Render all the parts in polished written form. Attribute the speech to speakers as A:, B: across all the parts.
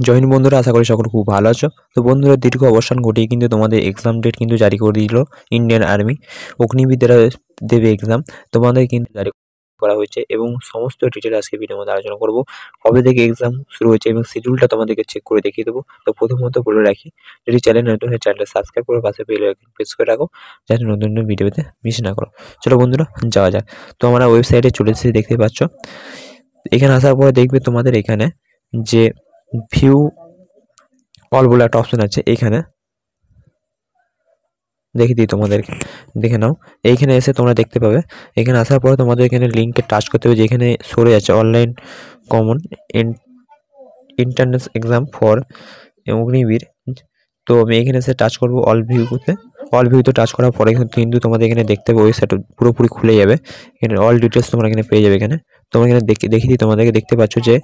A: জয় হিন্দ বন্ধুরা, আশা করি সকল খুব ভালো আছো। তো বন্ধুরা, দীর্ঘ অবসান ঘটিয়ে কিন্তু তোমাদের এক্সাম ডেট কিন্তু জারি করে দিল ইন্ডিয়ান আর্মি। অগ্নিবীররা দেবে এক্সাম, তোমাদের কিন্তু জারি করা হয়েছে এবং সমস্ত ডিটেল আজকে ভিডিওর মধ্যে আলোচনা করব। কবে থেকে এক্সাম শুরু হয়েছে এবং শিডিউলটা তোমাদেরকে চেক করে দেখিয়ে দেবো। তো প্রথমত বলে রাখি, যদি চ্যানেল নতুন হয় চ্যানেলটা সাবস্ক্রাইব করে পাশে বেল আইকন প্রেস করে রাখো, যাতে নতুন নতুন ভিডিওতে মিস না করো। চলো বন্ধুরা, যাওয়া যাক। তো আমরা ওয়েবসাইটে চলে এসেছি, দেখতে পাচ্ছ। এখানে আসার পরে দেখবে তোমাদের এখানে যে ভিউ অল বলে একটা অপশন আছে। এখানে দেখে দিই তোমাদেরকে, দেখে নাও। এইখানে এসে তোমরা দেখতে পাবে, এখানে আসার পরে তোমাদের এখানে লিঙ্কে টাচ করতে হবে, যেখানে সরে যাচ্ছে online common international exam for Agniveer. তো আমি এখানে এসে টাচ করবো অল ভিউতে। অল ভিউতে টাচ করার পরে কিন্তু তোমাদের এখানে দেখতে পাবে ওয়েবসাইট পুরোপুরি খুলে যাবে। এখানে অল ডিটেলস তোমরা এখানে পেয়ে যাবে। এখানে তোমরা এখানে দেখে দিই তোমাদেরকে, দেখতে পাচ্ছ যে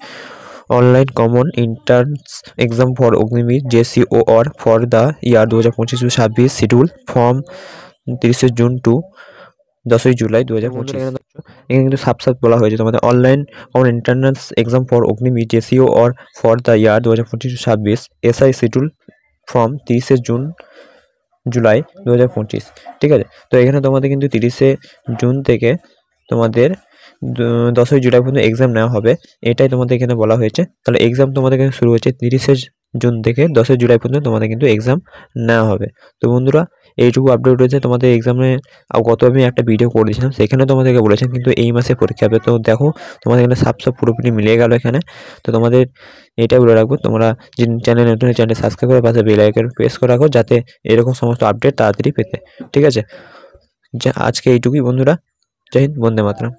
A: online common entrance exam for Agniveer JCOR for the year 2025-26 schedule from 30 June to 10 July 2025। এখানে কিন্তু সাফ বলা হয়েছে তোমাদের online common entrance exam for Agniveer JCOR for the year 2025-26 SI schedule from 30 June July 2025। ঠিক আছে, তো এখানে তোমাদের কিন্তু 30 জুন থেকে তোমাদের 10 জুলাই পর্যন্ত এক্সাম নেওয়া হবে, এটাই তোমাদের এখানে বলা হয়েছে। তাহলে এক্সাম তোমাদের এখানে শুরু হচ্ছে 30 জুন থেকে 10 জুলাই পর্যন্ত তোমাদের কিন্তু এক্সাম নেওয়া হবে। তো বন্ধুরা, এইটুকু আপডেট রয়েছে তোমাদের এক্সামে। গত আমি একটা ভিডিও করে দিয়েছিলাম, সেখানে তোমাদেরকে বলেছেন কিন্তু এই মাসে পরীক্ষা হবে। তো দেখো তোমাদের এখানে সাপ পুরোপুরি মিলিয়ে গেল এখানে। তো তোমাদের এটাই বলে রাখবো, তোমরা যে চ্যানেল নতুন চ্যানেল সাবস্ক্রাইব করে পাশে বেল আইকন প্রেস করে রাখো, যাতে এরকম সমস্ত আপডেট তাড়াতাড়ি পেতে। ঠিক আছে, আজকে এইটুকুই বন্ধুরা। জয় হিন্দ, বন্দে মাতরম।